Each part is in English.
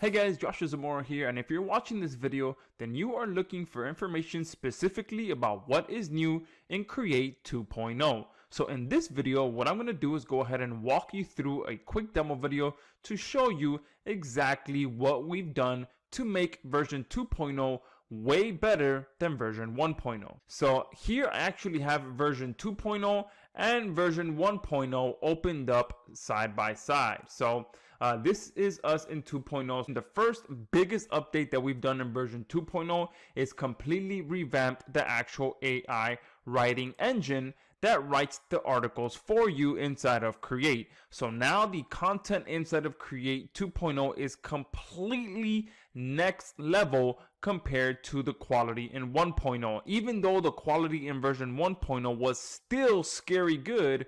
Hey guys, Joshua Zamora here, and if you're watching this video, then you are looking for information specifically about what is new in Creaite 2.0. So in this video, what I'm going to do is go ahead and walk you through a quick demo video to show you exactly what we've done to make version 2.0 way better than version 1.0. So here I actually have version 2.0 and version 1.0 opened up side by side. So this is us in 2.0. The first biggest update that we've done in version 2.0 is completely revamped the actual AI writing engine that writes the articles for you inside of Creaite. So now the content inside of Creaite 2.0 is completely next level compared to the quality in 1.0. Even though the quality in version 1.0 was still scary good,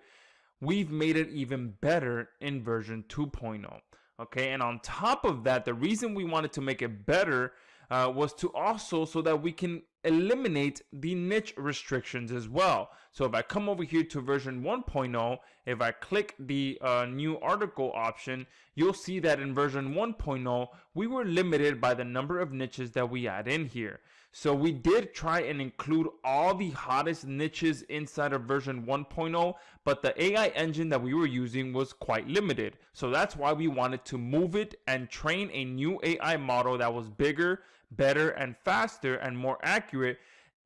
we've made it even better in version 2.0. Okay, and on top of that, the reason we wanted to make it better was to also so that we can eliminate the niche restrictions as well. So if I come over here to version 1.0, if I click the new article option, you'll see that in version 1.0, we were limited by the number of niches that we add in here. So we did try and include all the hottest niches inside of version 1.0, but the AI engine that we were using was quite limited. So that's why we wanted to move it and train a new AI model that was bigger, better, and faster and more accurate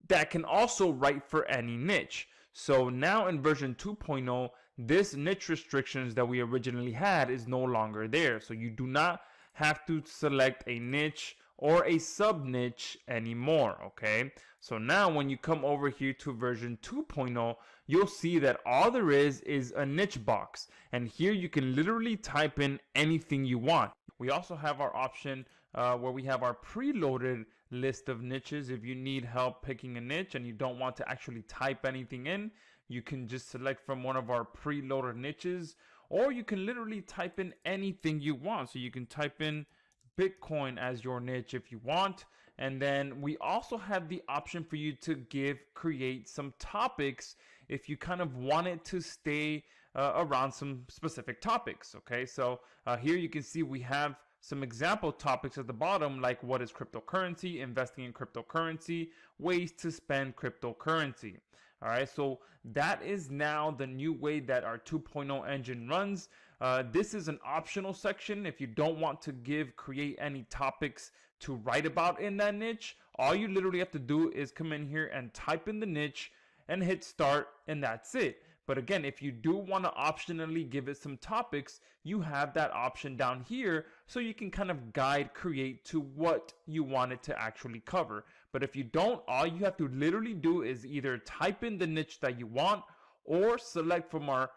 that can also write for any niche. So now in version 2.0, this niche restrictions that we originally had is no longer there. So you do not have to select a niche or a sub niche anymore. Okay, so now when you come over here to version 2.0, you'll see that all there is a niche box, and here you can literally type in anything you want. We also have our option where we have our preloaded list of niches. If you need help picking a niche and you don't want to actually type anything in, you can just select from one of our preloaded niches, or you can literally type in anything you want. So you can type in Bitcoin as your niche if you want. And then we also have the option for you to create some topics if you kind of want it to stay around some specific topics. Okay, so here you can see we have some example topics at the bottom, like what is cryptocurrency, investing in cryptocurrency, ways to spend cryptocurrency. All right, so that is now the new way that our 2.0 engine runs. This is an optional section. If you don't want to create any topics to write about in that niche, all you literally have to do is come in here and type in the niche and hit start, and that's it. But again, if you do want to optionally give it some topics, you have that option down here, so you can kind of guide Creaite to what you want it to actually cover. But if you don't, all you have to literally do is either type in the niche that you want or select from our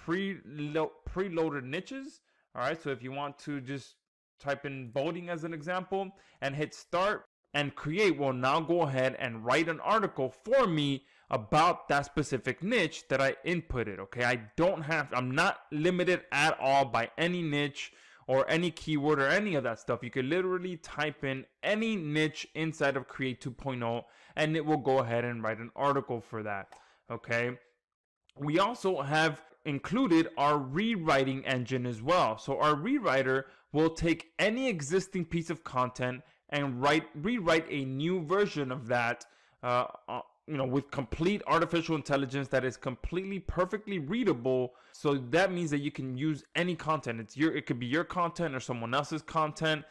preloaded niches. All right, so if you want to just type in boating as an example and hit start, and Creaite will now go ahead and write an article for me about that specific niche that I inputted. Okay, I'm not limited at all by any niche or any keyword or any of that stuff. You can literally type in any niche inside of Creaite 2.0 and it will go ahead and write an article for that. Okay, we also have included our rewriting engine as well. So our rewriter will take any existing piece of content and rewrite a new version of that, with complete artificial intelligence that is completely perfectly readable. So that means that you can use any content. It could be your content or someone else's content,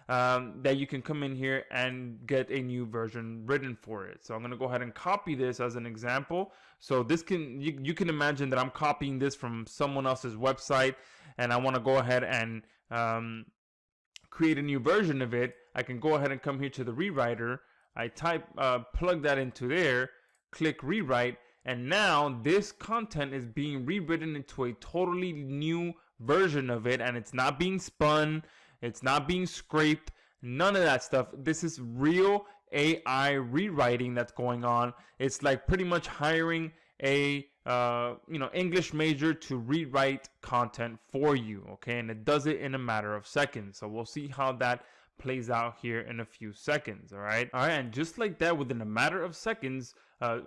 that you can come in here and get a new version written for it. So I'm going to go ahead and copy this as an example. So this you can imagine that I'm copying this from someone else's website, and I want to go ahead and create a new version of it. I can go ahead and come here to the rewriter. I plug that into there, click rewrite, and now this content is being rewritten into a totally new version of it, and it's not being spun, it's not being scraped, none of that stuff. This is real AI rewriting that's going on. It's like pretty much hiring a English major to rewrite content for you. Okay, and it does it in a matter of seconds. So we'll see how that plays out here in a few seconds. All right, and just like that, within a matter of seconds,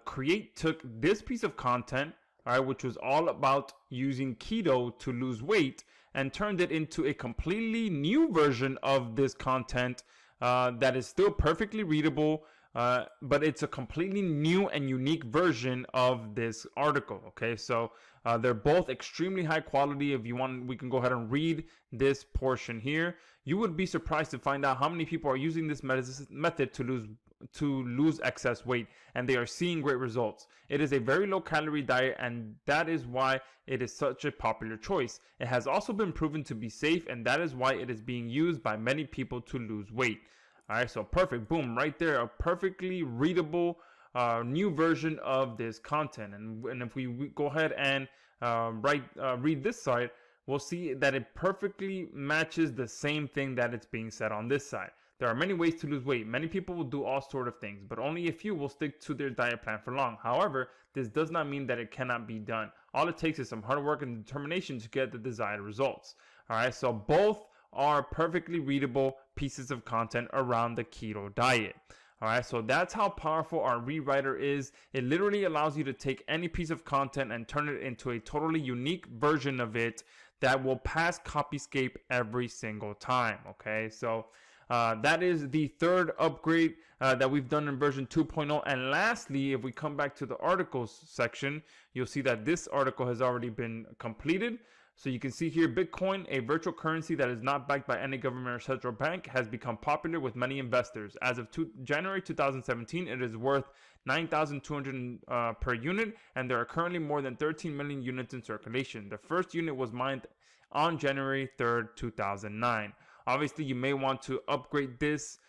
Creaite took this piece of content, all right, which was all about using keto to lose weight, and turned it into a completely new version of this content that is still perfectly readable, but it's a completely new and unique version of this article. Okay, so they're both extremely high quality. If you want, we can go ahead and read this portion here. You would be surprised to find out how many people are using this method to lose excess weight, and they are seeing great results. It is a very low calorie diet, and that is why it is such a popular choice. It has also been proven to be safe, and that is why it is being used by many people to lose weight. All right, so perfect, boom, right there, a perfectly readable new version of this content. And if we go ahead and read this side, we'll see that it perfectly matches the same thing that it's being said on this side. There are many ways to lose weight. Many people will do all sort of things, but only a few will stick to their diet plan for long. However, this does not mean that it cannot be done. All it takes is some hard work and determination to get the desired results. All right, so both are perfectly readable pieces of content around the keto diet. All right, so that's how powerful our rewriter is. It literally allows you to take any piece of content and turn it into a totally unique version of it that will pass Copyscape every single time. Okay, so that is the third upgrade that we've done in version 2.0. And lastly, if we come back to the articles section, you'll see that this article has already been completed. So you can see here, Bitcoin, a virtual currency that is not backed by any government or central bank, has become popular with many investors. As of January 2017, it is worth 9,200 per unit, and there are currently more than 13 million units in circulation. The first unit was mined on January 3rd, 2009. Obviously, you may want to upgrade this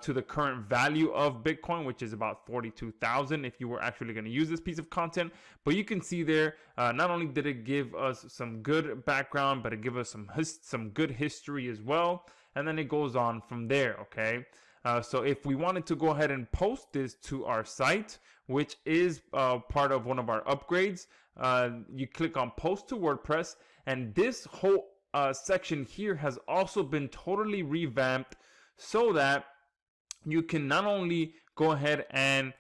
to the current value of Bitcoin, which is about 42,000 if you were actually going to use this piece of content. But you can see there, not only did it give us some good background, but it gave us some good history as well. And then it goes on from there, okay? So if we wanted to go ahead and post this to our site, which is part of one of our upgrades, you click on Post to WordPress, and this whole section here has also been totally revamped so that you can not only go ahead and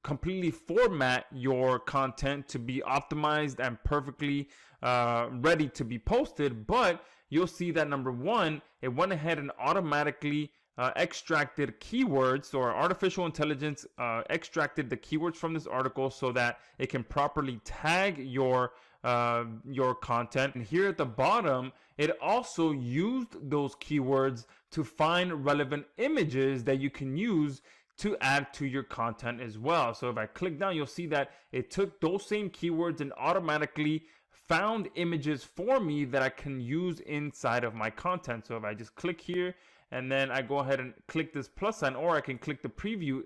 completely format your content to be optimized and perfectly ready to be posted, but you'll see that number one, it went ahead and automatically extracted keywords, or artificial intelligence extracted the keywords from this article so that it can properly tag your content. And here at the bottom, it also used those keywords to find relevant images that you can use to add to your content as well. So if I click down, you'll see that it took those same keywords and automatically found images for me that I can use inside of my content. So if I just click here and then I go ahead and click this plus sign, or I can click the preview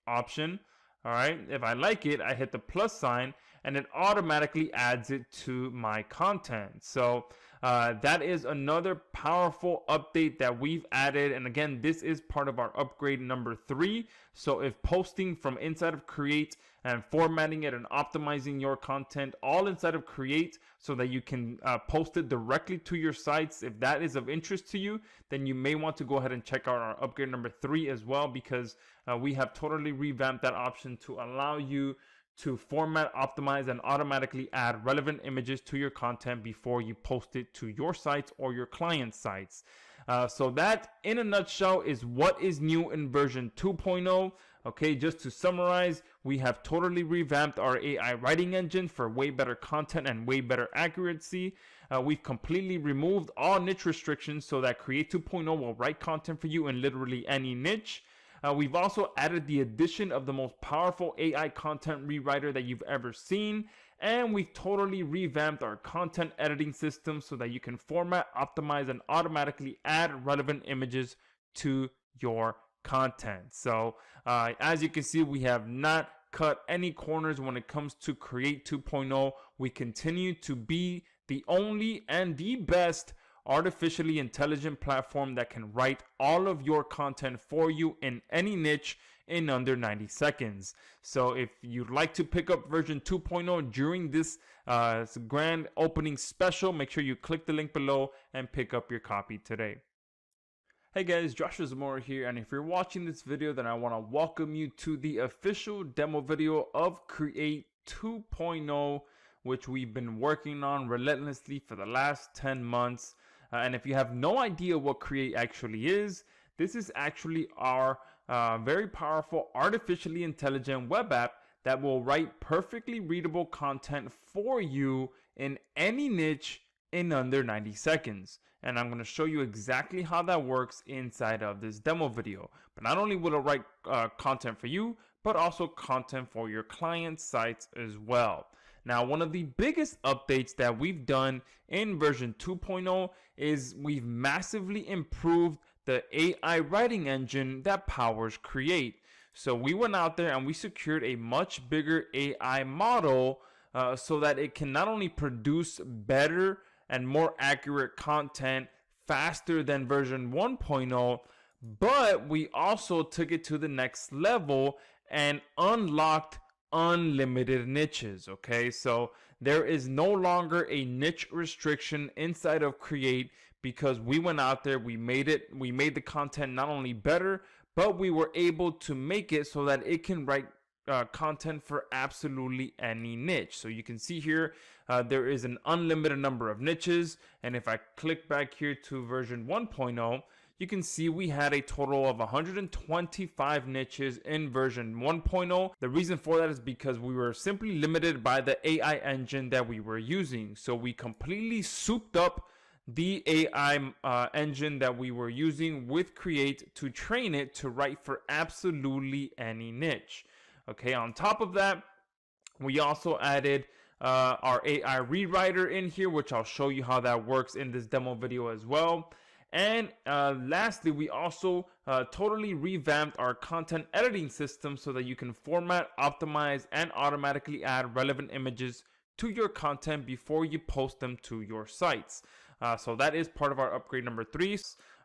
option. All right, if I like it, I hit the plus sign and it automatically adds it to my content. So that is another powerful update that we've added. And again, this is part of our upgrade number 3. So if posting from inside of Create and formatting it and optimizing your content all inside of Create so that you can post it directly to your sites, if that is of interest to you, then you may want to go ahead and check out our upgrade number 3 as well, because we have totally revamped that option to allow you to format, optimize, and automatically add relevant images to your content before you post it to your sites or your client sites. So that, in a nutshell, is what is new in version 2.0. Okay, just to summarize, we have totally revamped our AI writing engine for way better content and way better accuracy. We've completely removed all niche restrictions so that Create 2.0 will write content for you in literally any niche. We've also added the addition of the most powerful AI content rewriter that you've ever seen. And we've totally revamped our content editing system so that you can format, optimize, and automatically add relevant images to your content. So as you can see, we have not cut any corners when it comes to Create 2.0. We continue to be the only and the best artificially intelligent platform that can write all of your content for you in any niche in under 90 seconds. So if you'd like to pick up version 2.0 during this grand opening special, make sure you click the link below and pick up your copy today. Hey guys, Joshua Zamora here, and if you're watching this video, then I want to welcome you to the official demo video of Create 2.0, which we've been working on relentlessly for the last 10 months. And if you have no idea what Creaite actually is, this is actually our very powerful artificially intelligent web app that will write perfectly readable content for you in any niche in under 90 seconds. And I'm going to show you exactly how that works inside of this demo video. But not only will it write content for you, but also content for your client sites as well. Now, one of the biggest updates that we've done in version 2.0 is we've massively improved the AI writing engine that powers Creaite. So we went out there and we secured a much bigger AI model so that it can not only produce better and more accurate content faster than version 1.0, but we also took it to the next level and unlocked unlimited niches. Okay, so there is no longer a niche restriction inside of Creaite because we went out there, we made the content not only better, but we were able to make it so that it can write content for absolutely any niche. So you can see here there is an unlimited number of niches, and if I click back here to version 1.0, you can see we had a total of 125 niches in version 1.0. The reason for that is because we were simply limited by the AI engine that we were using. So we completely souped up the AI engine that we were using with Creaite to train it to write for absolutely any niche. Okay, on top of that, we also added our AI rewriter in here, which I'll show you how that works in this demo video as well. And lastly, we also totally revamped our content editing system so that you can format, optimize, and automatically add relevant images to your content before you post them to your sites. So that is part of our upgrade number 3.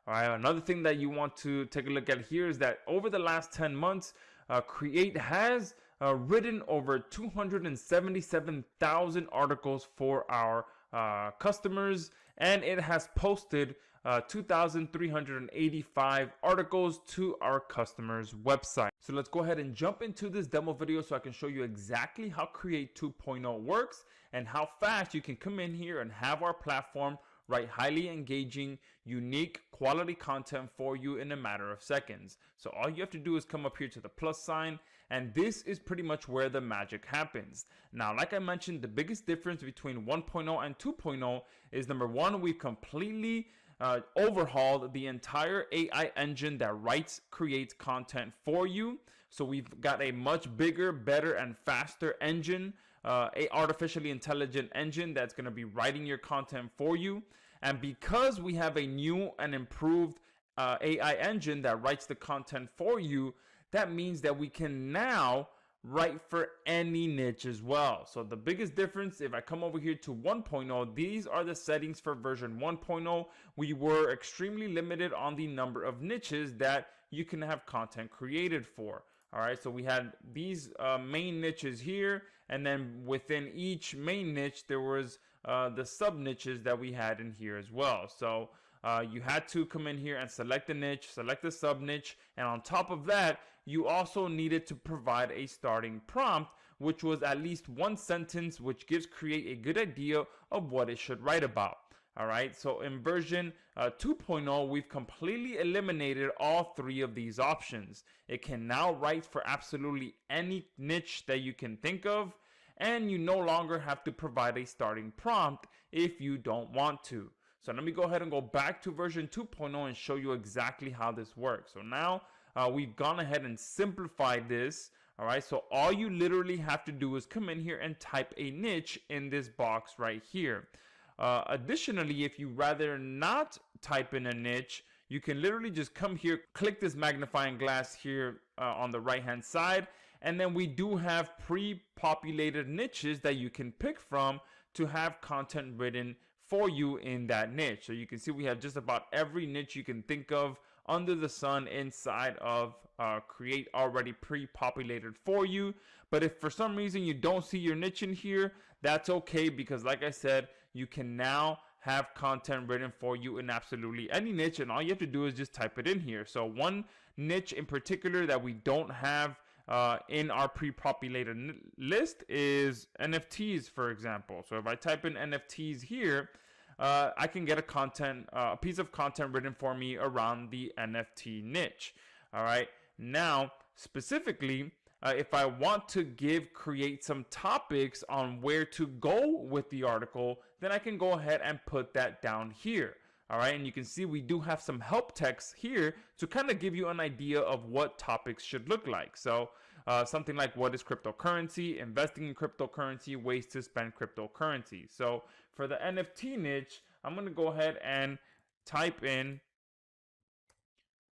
All right, another thing that you want to take a look at here is that over the last 10 months, Creaite has written over 277,000 articles for our customers, and it has posted 2,385 articles to our customers' website. So let's go ahead and jump into this demo video so I can show you exactly how Creaite 2.0 works and how fast you can come in here and have our platform write highly engaging, unique, quality content for you in a matter of seconds. So all you have to do is come up here to the plus sign, and this is pretty much where the magic happens. Now, like I mentioned, the biggest difference between 1.0 and 2.0 is number one, we completely overhauled the entire AI engine that writes, creates content for you. So we've got a much bigger, better, and faster engine, a artificially intelligent engine that's going to be writing your content for you. And because we have a new and improved AI engine that writes the content for you, that means that we can now write for any niche as well. So the biggest difference, if I come over here to 1.0, these are the settings for version 1.0. We were extremely limited on the number of niches that you can have content created for. All right, so we had these main niches here, and then within each main niche, there was the sub niches that we had in here as well. So you had to come in here and select the niche, select the sub niche, and on top of that, you also needed to provide a starting prompt, which was at least one sentence, which gives Creaite a good idea of what it should write about. All right, so in version 2.0, we've completely eliminated all three of these options. It can now write for absolutely any niche that you can think of, and you no longer have to provide a starting prompt if you don't want to. So let me go ahead and go back to version 2.0 and show you exactly how this works. So now we've gone ahead and simplified this. All right, so all you literally have to do is come in here and type a niche in this box right here. Additionally, if you rather not type in a niche, you can literally just come here, click this magnifying glass here on the right hand side, and then we do have pre-populated niches that you can pick from to have content written for you in that niche. So you can see we have just about every niche you can think of under the sun inside of Creaite already pre-populated for you. But if for some reason you don't see your niche in here, that's okay, because like I said, you can now have content written for you in absolutely any niche, and all you have to do is just type it in here. So one niche in particular that we don't have in our pre-populated list is NFTs, for example. So if I type in NFTs here, I can get a piece of content written for me around the NFT niche. All right. Now, specifically, if I want to create some topics on where to go with the article, then I can go ahead and put that down here. All right, and you can see we do have some help text here to kind of give you an idea of what topics should look like. So something like, what is cryptocurrency, investing in cryptocurrency, ways to spend cryptocurrency. So for the NFT niche, I'm going to go ahead and type in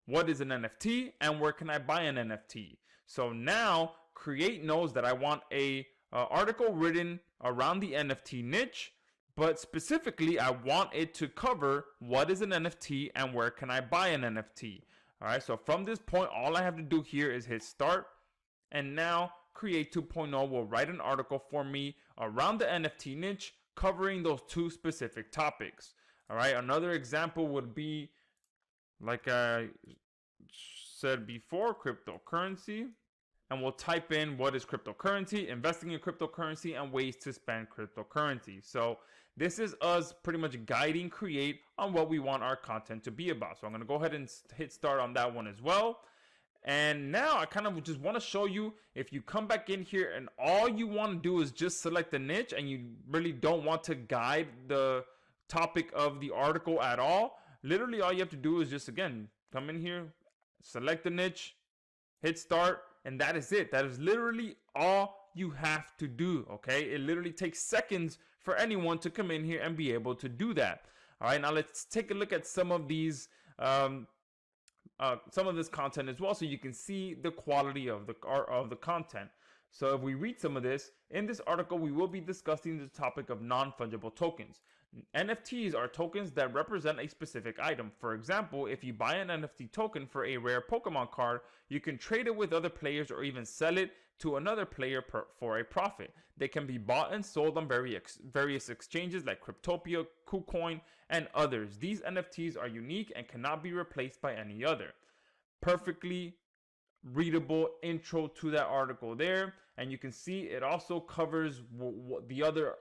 what is an NFT and where can I buy an NFT. So now Create knows that I want a article written around the NFT niche, but specifically I want it to cover what is an NFT and where can I buy an NFT. All right, so from this point, all I have to do here is hit start, and now Create 2.0 will write an article for me around the NFT niche covering those two specific topics. All right, another example would be, like I said before, cryptocurrency. And we'll type in what is cryptocurrency, investing in cryptocurrency, and ways to spend cryptocurrency. So this is us pretty much guiding Create on what we want our content to be about. So I'm going to go ahead and hit start on that one as well. And now I kind of just want to show you, if you come back in here and all you want to do is just select the niche and you really don't want to guide the topic of the article at all, literally all you have to do is just, again, come in here, select the niche, hit start, and that is it. That is literally all you have to do, okay? It literally takes seconds for anyone to come in here and be able to do that. All right, now let's take a look at some of these, some of this content as well, so you can see the quality of the content. So if we read some of this, in this article, we will be discussing the topic of non-fungible tokens. NFTs are tokens that represent a specific item. For example, if you buy an NFT token for a rare Pokemon card, you can trade it with other players or even sell it to another player for a profit. They can be bought and sold on various exchanges like Cryptopia, KuCoin, and others. These NFTs are unique and cannot be replaced by any other. Perfectly readable intro to that article there, and you can see it also covers the other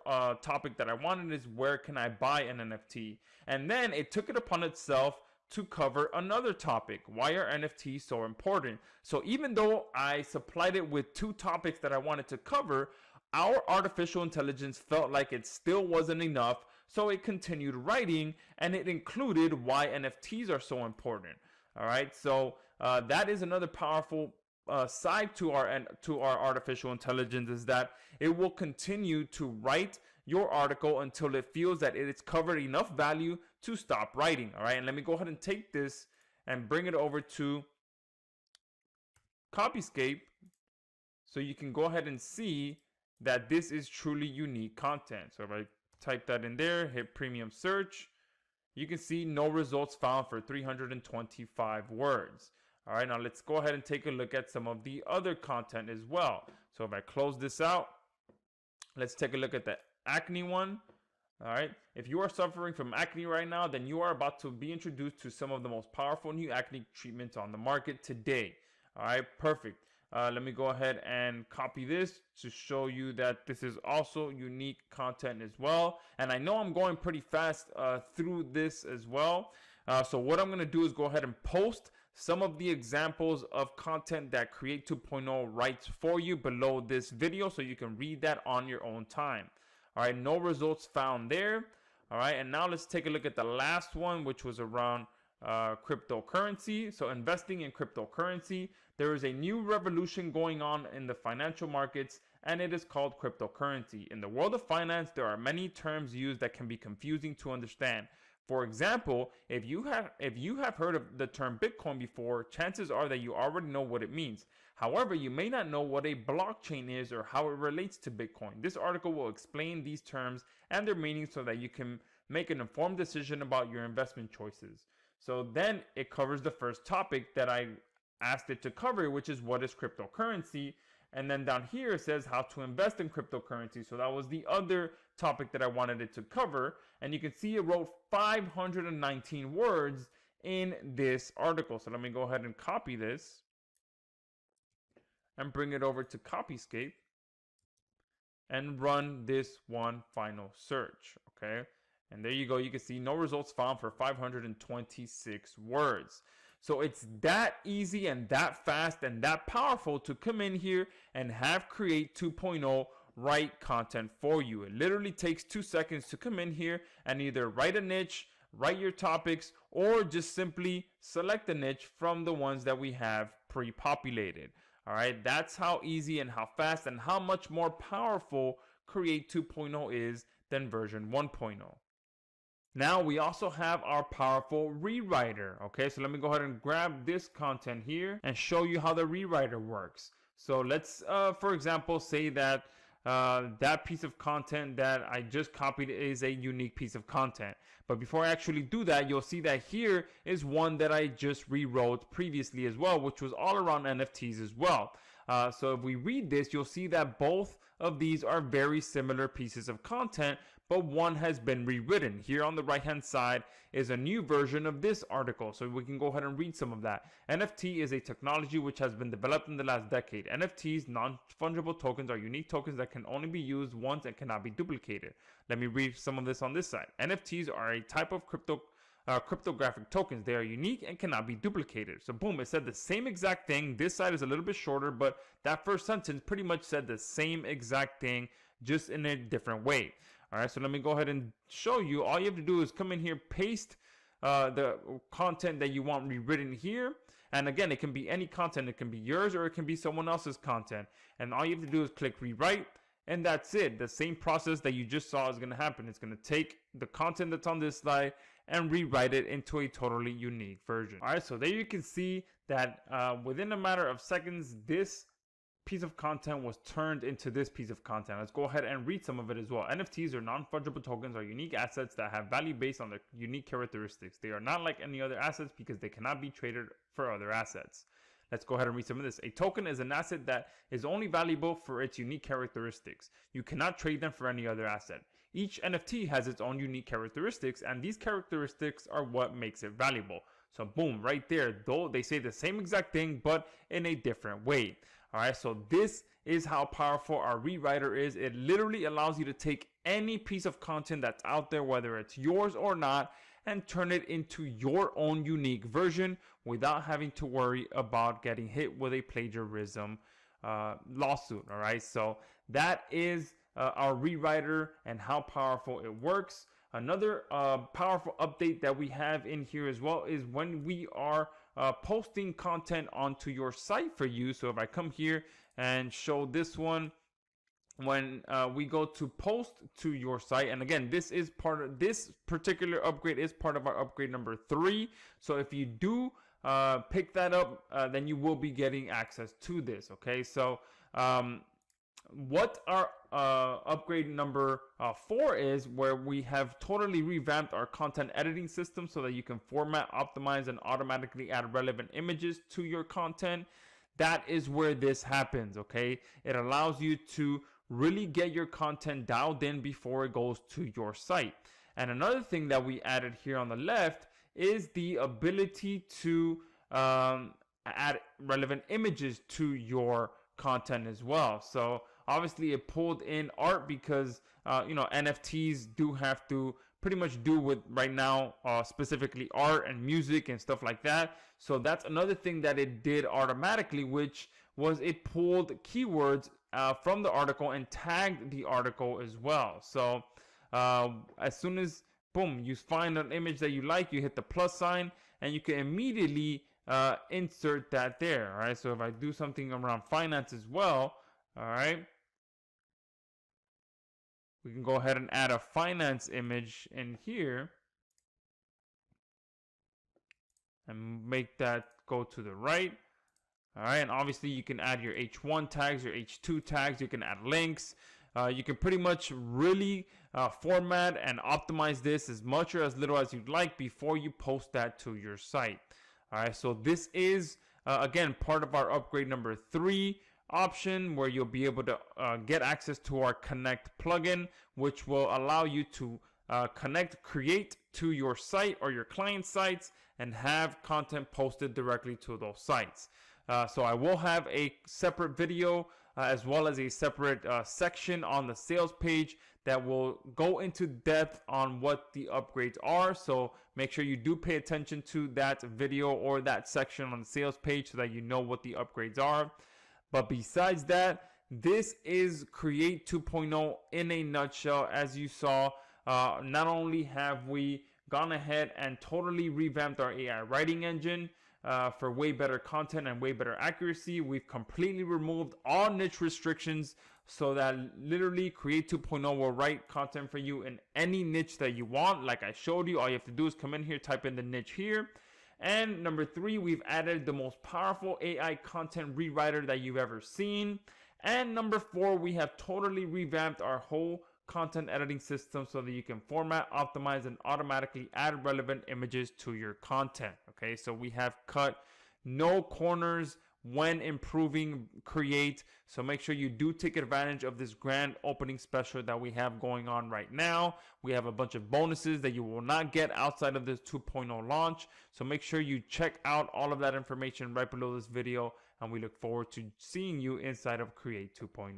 topic that I wanted, is where can I buy an NFT, and then it took it upon itself to cover another topic: why are NFTs so important? So even though I supplied it with two topics that I wanted to cover, our artificial intelligence felt like it still wasn't enough, so it continued writing, and it included why NFTs are so important. All right, so that is another powerful side to our artificial intelligence, is that it will continue to write your article until it feels that it has covered enough value to stop writing. All right, and let me go ahead and take this and bring it over to Copyscape so you can go ahead and see that this is truly unique content. So if I type that in there, hit premium search, you can see no results found for 325 words. All right, now let's go ahead and take a look at some of the other content as well. So if I close this out, let's take a look at the acne one. All right, if you are suffering from acne right now, then you are about to be introduced to some of the most powerful new acne treatments on the market today. All right, perfect. Let me go ahead and copy this to show you that this is also unique content as well. And I know I'm going pretty fast through this as well. So what I'm going to do is go ahead and post some of the examples of content that Create 2.0 writes for you below this video, so you can read that on your own time. All right, no results found there. All right, and now let's take a look at the last one, which was around cryptocurrency. So investing in cryptocurrency, there is a new revolution going on in the financial markets, and it is called cryptocurrency. In the world of finance, there are many terms used that can be confusing to understand. For example, if you have heard of the term Bitcoin before, chances are that you already know what it means. However, you may not know what a blockchain is or how it relates to Bitcoin. This article will explain these terms and their meaning so that you can make an informed decision about your investment choices. So then it covers the first topic that I asked it to cover, which is what is cryptocurrency. And then down here it says how to invest in cryptocurrency. So that was the other topic that I wanted it to cover. And you can see it wrote 519 words in this article. So let me go ahead and copy this. and bring it over to Copyscape and run this one final search, okay? And there you go. You can see no results found for 526 words. So it's that easy and that fast and that powerful to come in here and have Create 2.0 write content for you. It literally takes 2 seconds to come in here and either write a niche, write your topics, or just simply select a niche from the ones that we have pre-populated. All right, that's how easy and how fast and how much more powerful Create 2.0 is than version 1.0. Now we also have our powerful rewriter. Okay, so let me go ahead and grab this content here and show you how the rewriter works. So let's, for example, say that that piece of content that I just copied is a unique piece of content. But before I actually do that, you'll see that here is one that I just rewrote previously as well, which was all around NFTs as well. So if we read this, you'll see that both of these are very similar pieces of content, but one has been rewritten. Here on the right hand side is a new version of this article, so we can go ahead and read some of that. NFT is a technology which has been developed in the last decade. NFTs, non-fungible tokens, are unique tokens that can only be used once and cannot be duplicated. Let me read some of this on this side. NFTs are a type of cryptographic tokens. They are unique and cannot be duplicated. So boom, it said the same exact thing. This side is a little bit shorter, but that first sentence pretty much said the same exact thing, just in a different way. All right, so let me go ahead and show you. All you have to do is come in here, paste the content that you want rewritten here. And again, it can be any content. It can be yours or it can be someone else's content. And all you have to do is click rewrite. And that's it. The same process that you just saw is going to happen. It's going to take the content that's on this slide and rewrite it into a totally unique version. All right, so there you can see that within a matter of seconds, this piece of content was turned into this piece of content. Let's go ahead and read some of it as well. NFTs, or non-fungible tokens, are unique assets that have value based on their unique characteristics. They are not like any other assets because they cannot be traded for other assets. Let's go ahead and read some of this. A token is an asset that is only valuable for its unique characteristics. You cannot trade them for any other asset. Each NFT has its own unique characteristics, and these characteristics are what makes it valuable. So boom, right there, though they say the same exact thing, but in a different way. All right, so this is how powerful our rewriter is. It literally allows you to take any piece of content that's out there, whether it's yours or not, and turn it into your own unique version without having to worry about getting hit with a plagiarism lawsuit. All right, so that is our rewriter and how powerful it works. Another powerful update that we have in here as well is when we are posting content onto your site for you. So if I come here and show this one, when we go to post to your site, and again, this is part of this particular upgrade is part of our upgrade number 3. So if you do pick that up, then you will be getting access to this. Okay, so what our upgrade number 4 is, where we have totally revamped our content editing system so that you can format, optimize, and automatically add relevant images to your content. That is where this happens. Okay, it allows you to really get your content dialed in before it goes to your site. And another thing that we added here on the left is the ability to add relevant images to your content as well. So obviously it pulled in art because NFTs do have to pretty much do with right now specifically art and music and stuff like that. So that's another thing that it did automatically, which was it pulled keywords from the article and tagged the article as well. So as soon as boom, you find an image that you like, you hit the plus sign and you can immediately insert that there. All right, so if I do something around finance as well, all right, we can go ahead and add a finance image in here and make that go to the right. All right, and obviously you can add your H1 tags, your H2 tags, you can add links. You can pretty much really format and optimize this as much or as little as you'd like before you post that to your site. All right, so this is, again, part of our upgrade number 3 option, where you'll be able to get access to our Connect plugin, which will allow you to connect Create to your site or your client sites and have content posted directly to those sites. So I will have a separate video as well as a separate section on the sales page that will go into depth on what the upgrades are. So make sure you do pay attention to that video or that section on the sales page so that you know what the upgrades are. But besides that, this is Create 2.0 in a nutshell. As you saw, not only have we gone ahead and totally revamped our AI writing engine for way better content and way better accuracy, we've completely removed all niche restrictions so that literally Create 2.0 will write content for you in any niche that you want. Like I showed you, all you have to do is come in here, type in the niche here. And number 3, we've added the most powerful AI content rewriter that you've ever seen. And number 4, we have totally revamped our whole content editing system so that you can format, optimize, and automatically add relevant images to your content. Okay, so we have cut no corners when improving Create. So make sure you do take advantage of this grand opening special that we have going on right now. We have a bunch of bonuses that you will not get outside of this 2.0 launch. So make sure you check out all of that information right below this video, and we look forward to seeing you inside of Create 2.0.